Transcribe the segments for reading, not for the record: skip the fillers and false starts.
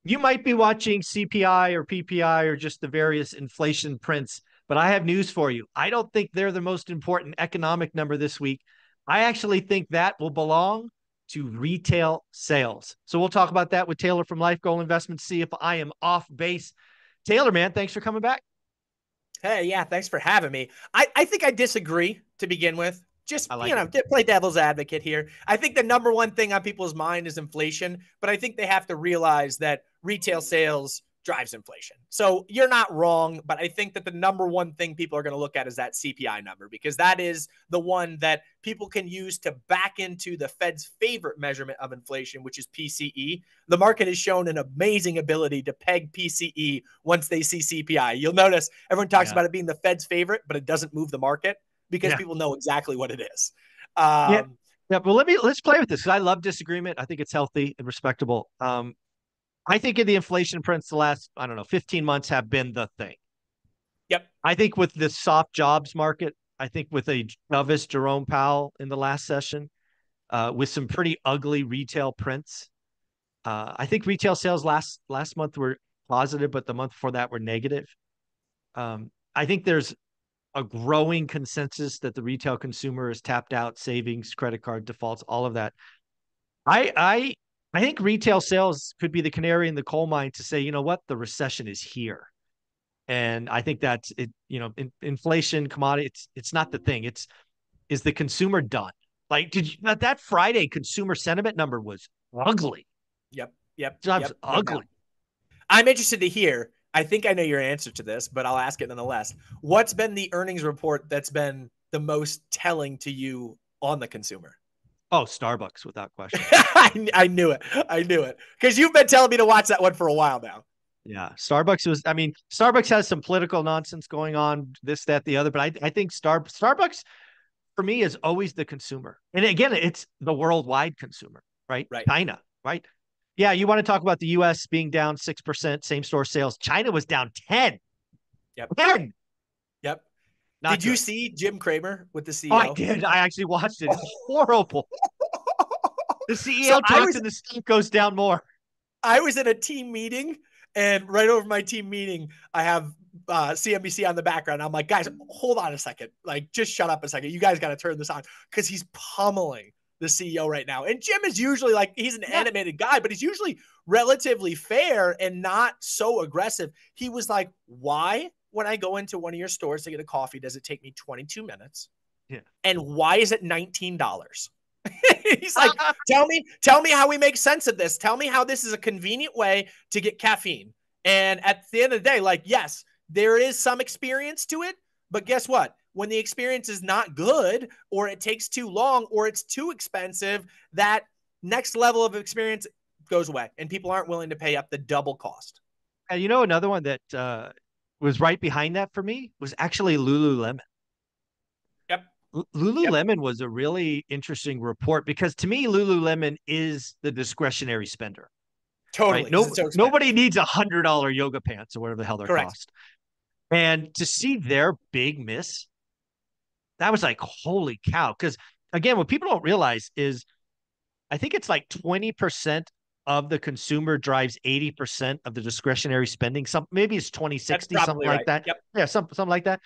You might be watching CPI or PPI or just the various inflation prints, but I have news for you. I don't think they're the most important economic number this week. I actually think that will belong to retail sales. So we'll talk about that with Taylor from LifeGoal Investments, see if I am off base. Taylor, man, thanks for coming back. Hey, yeah, thanks for having me. I think I disagree to begin with. Just, I like it. play devil's advocate here. I think the number one thing on people's mind is inflation, but I think they have to realize that retail sales drives inflation. So you're not wrong, but I think that the number one thing people are going to look at is that CPI number because that is the one that people can use to back into the Fed's favorite measurement of inflation, which is PCE. The market has shown an amazing ability to peg PCE once they see CPI. You'll notice everyone talks Yeah. about it being the Fed's favorite, but it doesn't move the market because Yeah. people know exactly what it is. Yeah. Um, Yeah. But let's play with this because I love disagreement. I think it's healthy and respectable. I think in the inflation prints the last, I don't know, 15 months have been the thing. yep. I think with this soft jobs market, I think with a dovish Jerome Powell in the last session, with some pretty ugly retail prints. I think retail sales last month were positive, but the month before that were negative. I think there's a growing consensus that the retail consumer is tapped out, savings, credit card defaults, all of that. I I I think retail sales could be the canary in the coal mine to say, you know what, the recession is here. And I think that's it. Inflation, commodity. It's not the thing. It's is the consumer done? Like, did you that Friday consumer sentiment number was ugly? Yep. Yep. Jobs Yep. No doubt. ugly. I'm interested to hear. I think I know your answer to this, but I'll ask it nonetheless. What's been the earnings report that's been the most telling to you on the consumer? Oh, Starbucks without question. I knew it. I knew it. Because you've been telling me to watch that one for a while now. Yeah, Starbucks was. I mean, Starbucks has some political nonsense going on, this, that, the other. But I think Starbucks for me is always the consumer, and again, it's the worldwide consumer, right? Right. China, right? Yeah, you want to talk about the U.S. being down 6% same store sales. China was down 10. Yep. 10. Yep. Not Did you good. see Jim Cramer with the Oh, I CEO? did. I actually watched it. It's horrible. The so CEO I talks was and the stock goes down more. I was in a team meeting, and right over my team meeting, I have CNBC on the background. I'm like, guys, hold on a second. Like, just shut up a second. You guys got to turn this on because he's pummeling the CEO right now. And Jim is usually like, he's an Yeah. animated guy, but he's usually relatively fair and not so aggressive. He was like, why, when I go into one of your stores to get a coffee, does it take me 22 minutes? Yeah. And why is it $19? He's like, tell me how we make sense of this. Tell me how this is a convenient way to get caffeine. And at the end of the day, like, yes, there is some experience to it, but guess what? When the experience is not good, or it takes too long, or it's too expensive, that next level of experience goes away, and people aren't willing to pay up the double cost. And another one that was right behind that for me was actually Lululemon. Yep. Yep. Lululemon was a really interesting report because to me, Lululemon is the discretionary spender, right? Totally, because No, it's so nobody expensive. needs $100 yoga pants or whatever the hell they're Correct. cost. And to see their big miss, that was like, holy cow. Because again, what people don't realize is I think it's like 20% of the consumer drives 80% of the discretionary spending. Maybe it's 20, That's 60, something probably like right. that. Yep. Yeah, something like that.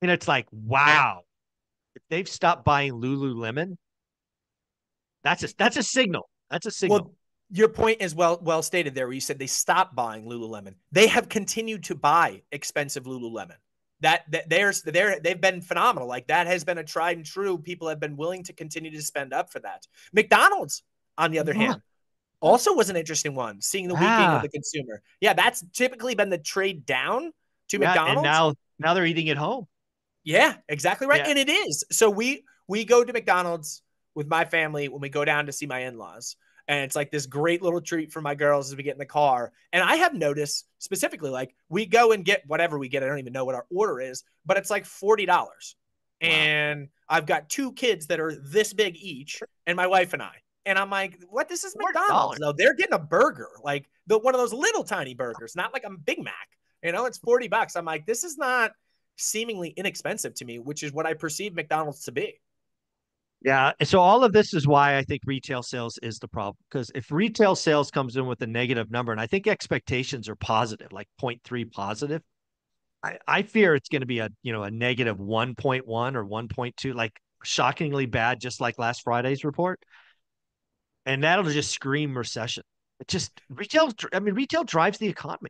And it's like, wow, if they've stopped buying Lululemon, that's a signal. That's a signal. Well, your point is well stated there, where you said they stopped buying Lululemon. They have continued to buy expensive Lululemon. They've been phenomenal. Like, that has been a tried and true. People have been willing to continue to spend up for that. McDonald's, on the other Yeah. hand, also was an interesting one. Seeing the weakening of Yeah. the consumer. Yeah, that's typically been the trade down to Yeah. And McDonald's. now they're eating at home. Yeah, exactly right. Yeah. And it is. So we go to McDonald's with my family when we go down to see my in-laws. And it's like this great little treat for my girls as we get in the car. And I have noticed specifically, like, we go and get whatever we get. I don't even know what our order is, but it's like $40. Wow. And I've got two kids that are this big each, and my wife and I. And I'm like, what? This is McDonald's, $40. though. They're getting a burger, like one of those little tiny burgers, not like a Big Mac. It's $40. I'm like, this is not seemingly inexpensive to me, which is what I perceive McDonald's to be. Yeah. So all of this is why I think retail sales is the problem. Because if retail sales comes in with a negative number, and I think expectations are positive, like 0.3 positive, I fear it's going to be a negative 1.1 or 1.2, like shockingly bad, just like last Friday's report. And that'll just scream recession. It just retail drives the economy.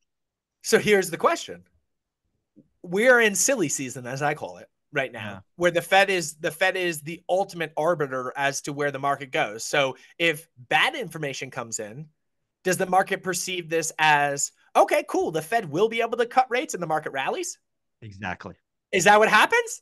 So here's the question. We're in silly season, as I call it, right Yeah. now, where the Fed is the ultimate arbiter as to where the market goes. So if bad information comes in, does the market perceive this as okay, cool? The Fed will be able to cut rates and the market rallies. Exactly. Is that what happens?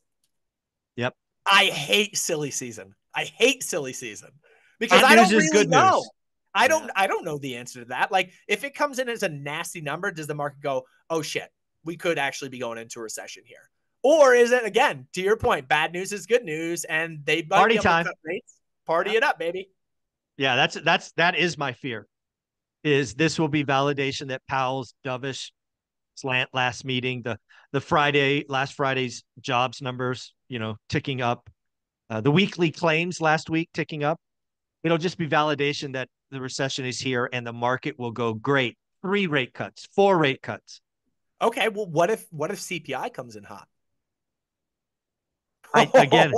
Yep. I hate silly season. I hate silly season because Bad I news don't is really good know. news. I Yeah. don't I don't know the answer to that. Like if it comes in as a nasty number, does the market go, "Oh shit, we could actually be going into a recession here." Or is it again, to your point, bad news is good news and they might be Party able to time. cut rates, party Yeah. it up, baby. Yeah. That is my fear. Is this will be validation that Powell's dovish slant last meeting, the last Friday's jobs numbers, ticking up, the weekly claims last week ticking up. It'll just be validation that the recession is here and the market will go great. 3 rate cuts, 4 rate cuts. Okay, well what if CPI comes in hot? I again,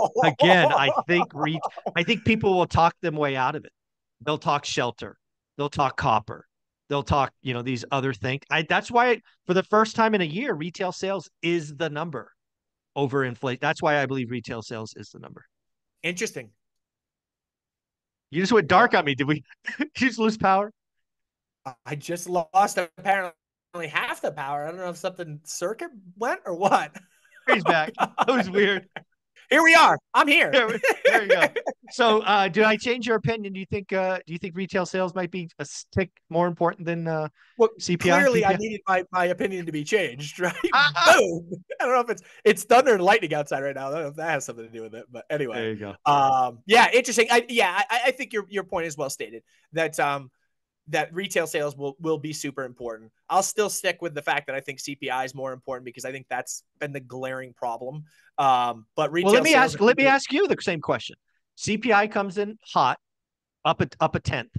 I think people will talk them way out of it. They'll talk shelter, they'll talk copper, they'll talk, these other things. That's why for the first time in a year, retail sales is the number over inflation. That's why I believe retail sales is the number. Interesting. You just went dark on me. Did we you just lose power? I just lost apparently half the power. I don't know if something circuit went or what. He's back. That was weird. Here we are. I'm here. There you go. So, do I change your opinion? Do you think retail sales might be a tick more important than Well, CPI, clearly I PPI? needed my opinion to be changed, right? Boom. I don't know if it's thunder and lightning outside right now. I don't know if that has something to do with it, but anyway. There you go. Yeah, interesting. I think your point is well stated that that retail sales will be super important. I'll still stick with the fact that I think CPI is more important because I think that's been the glaring problem. But Well, let retail me sales ask are let me super. ask you the same question. CPI comes in hot, up a tenth,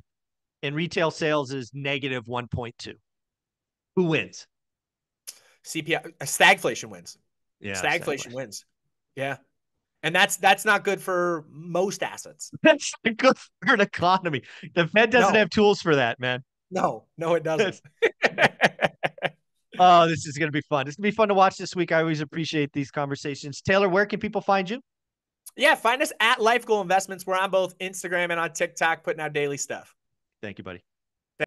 and retail sales is negative 1.2. Who wins? CPI stagflation wins. Yeah, Stagflation stagflation. wins. Yeah. And that's not good for most assets. That's not good for an economy. The Fed doesn't No, have tools for that, man. no, it doesn't. Oh, this is going to be fun. It's going to be fun to watch this week. I always appreciate these conversations. Taylor, where can people find you? Yeah, find us at LifeGoal Investments. We're on both Instagram and on TikTok, putting out daily stuff. Thank you, buddy.